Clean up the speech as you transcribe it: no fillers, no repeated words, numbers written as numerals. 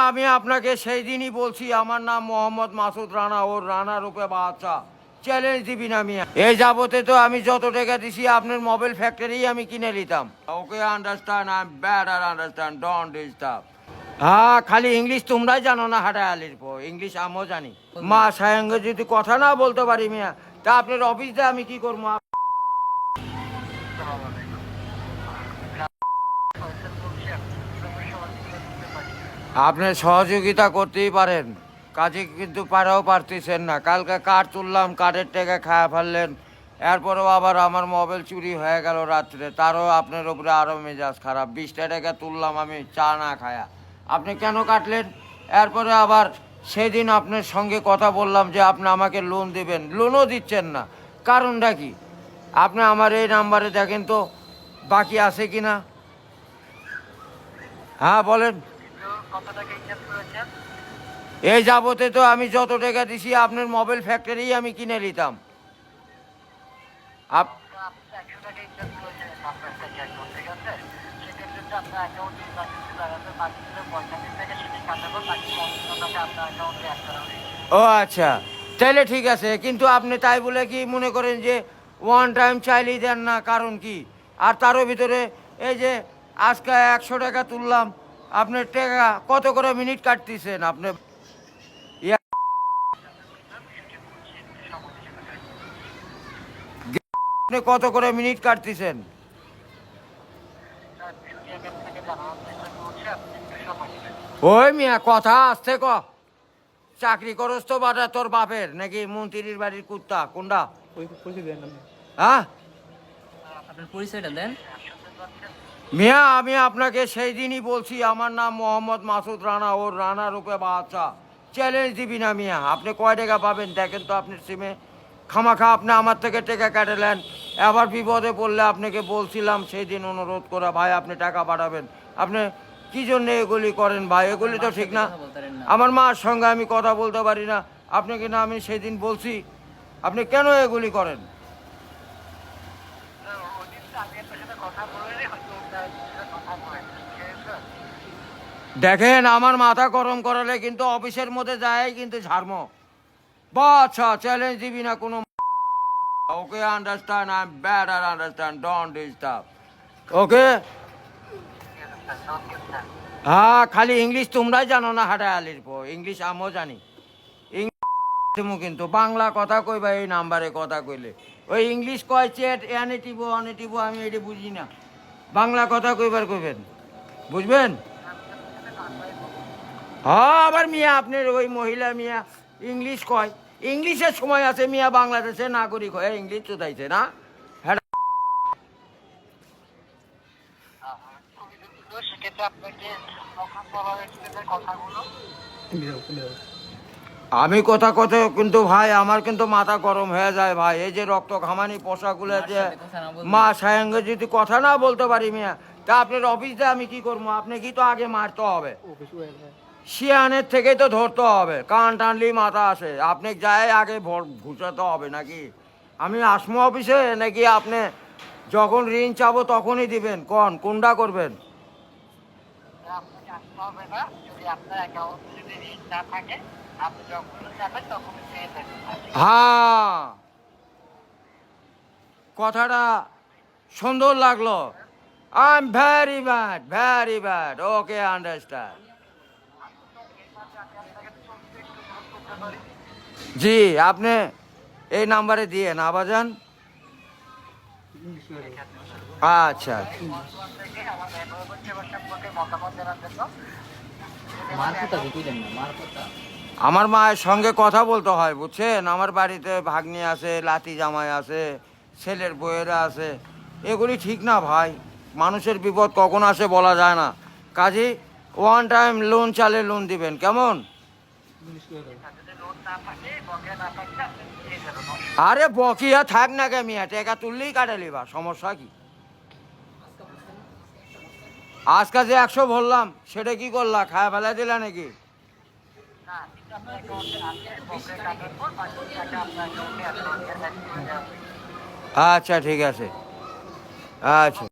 আমি আপনাকে সেই দিনই বলছি আমার নাম মোহাম্মদ মাসুদ রানা, ওর রানা রূপে বাচ্চা। চ্যালেঞ্জ দিবি না মিয়া। এই যাবতে তো আমি যত টাকা দিছি আপনার মোবাইল ফ্যাক্টরি আমি কিনে নিতাম। Okay understand, I am bad আর আন্ডারস্ট্যান্ড, ডোন্ট ডিস্টার্ব। হ্যাঁ, খালি ইংলিশ তোমরাই জানো না, হাঁটা আলির পর ইংলিশ আমিও জানি। মা সায়ঙ্গে যদি কথা না বলতে পারি মিয়া, তা আপনার অফিসে আমি কি করবো? আপনি সহযোগিতা করতেই পারেন, কাজে কিন্তু পারাও পারতেছেন না। কালকে কার্ড তুললাম, কার্ডের টাকা খায়া ফেললেন, এরপরেও আবার আমার মোবাইল চুরি হয়ে গেল রাত্রে, তারও আপনার উপরে আরও মেজাজ খারাপ। 20টা টাকা তুললাম আমি চা না খায়া, আপনি কেন কাটলেন? এরপরে আবার সেদিন আপনার সঙ্গে কথা বললাম যে আপনি আমাকে লোন দেবেন, লোনও দিচ্ছেন না। কারণটা কি? আপনি আমার এই নাম্বারে দেখেন তো বাকি আছে কি না। হ্যাঁ বলেন। এই যাবতে তো আমি যত টাকা দিছি আপনার মোবাইল ফ্যাক্টরি আমি কিনে নিতাম। ও আচ্ছা, তাইলে ঠিক আছে, কিন্তু আপনি তাই বলে কি মনে করেন যে ওয়ান টাইম চাইলেই দেন না? কারণ কি? আর তারও ভিতরে এই যে আজকে 100 টাকা তুললাম, আপনার টাকা কত করে মিনিট কাটতেছেন আপনি? আপনি কত করে মিনিট কাটতেছেন? ওই মিয়া কথা আসতে ক। চাকরি করস তো বাটা তোর বাপের নাকি মন্ত্রীর বাড়ির কুত্তা কোনটা? হ্যাঁ, আপনার পরিচয়টা দেন। মিয়া আমি আপনাকে সেই দিনই বলছি আমার নাম মোহাম্মদ মাসুদ রানা, ওর রানা রূপে বাচ্চা। চ্যালেঞ্জ দিবি না মিয়া। আপনি কয় টাকা পাবেন দেখেন তো আপনার সিমে। খামাখা আপনি আমার থেকে টাকা কাটালেন, এবার বিপদে পড়লে আপনাকে বলছিলাম সেই দিন অনুরোধ করা, ভাই আপনি টাকা পাঠাবেন। আপনি কি জন্য এগুলি করেন ভাই? এগুলি তো ঠিক না। আমার মার সঙ্গে আমি কথা বলতে পারি না, আপনাকে না আমি সেই দিন বলছি? আপনি কেন এগুলি করেন? দেখেন আমার মাথা গরম করালে কিন্তু অফিসের মধ্যে যায় কিন্তু ঝাড়মো। বাচ্চা চ্যালেঞ্জ দিবি না কোনো। Okay understand, I am bad আর আন্ডারস্ট্যান্ড, ডোন্ট ডিস্টার্ব। ওকে। হ্যাঁ, খালি ইংলিশ তোমরাই জানো না, হাঁটা আলির পর ইংলিশ আমিও জানি। ইংলিশ কিন্তু বাংলা কথা কইবা এই নাম্বারে কথা কইলে। ওই ইংলিশ কয় চেট এনে টিপো অনে টিপো, আমি এটা বুঝি না। বাংলা কথা কইবার কইবেন, বুঝবেন? হ্যাঁ, আবার মিয়া আপনার ওই মহিলা মিয়া ইংলিশ কয়। ইংলিশের সময় আছে মিয়া, বাংলাদেশের নাগরিক হয়ে ইংলিশ চুদাইছে না। হ্যাঁ, আমি কথা কথা কিন্তু ভাই আমার কিন্তু মাথা গরম হয়ে যায় ভাই। এই যে রক্ত ঘামানি পোশাকগুলো যে মা সায়ঙ্গে যদি কথা না বলতে পারি মিয়া, তা আপনার অফিসে আমি কি করবো? আপনি কি তো আগে মারতে হবে, শিয়ানের থেকেই তো ধরতে হবে। কান টানলি মাথা আসে, আপনি যাই আগে ঘুষাতে হবে নাকি? আমি আসমো অফিসে নাকি আপনি যখন ঋণ চাবো তখনই দিবেন? কোনটা করবেন? হ্যাঁ, কথাটা সুন্দর লাগলো। I am very bad, very bad, okay understand. জি, আপনি এই নাম্বারে দিয়ে না বাজান। আচ্ছা, আমার মায়ের সঙ্গে কথা বলতে হয় বুঝছেন। আমার বাড়িতে ভাগ্নি আছে, লাতি জামাই আছে, ছেলের বউয়েরা আছে। এগুলি ঠিক না ভাই, মানুষের বিপদ কখন আসে বলা যায় না। কাজে ওয়ান টাইম লোন চালে লোন দিবেন কেমন? আরে বকিয়া থাক না কে মিয়া, টাকা তুললেই কাটে লিবা, সমস্যা কি? আজকে যে 100 বললাম সেটা কি করলা, খায় ফেলা দিলা নাকি? আচ্ছা ঠিক আছে, আচ্ছা।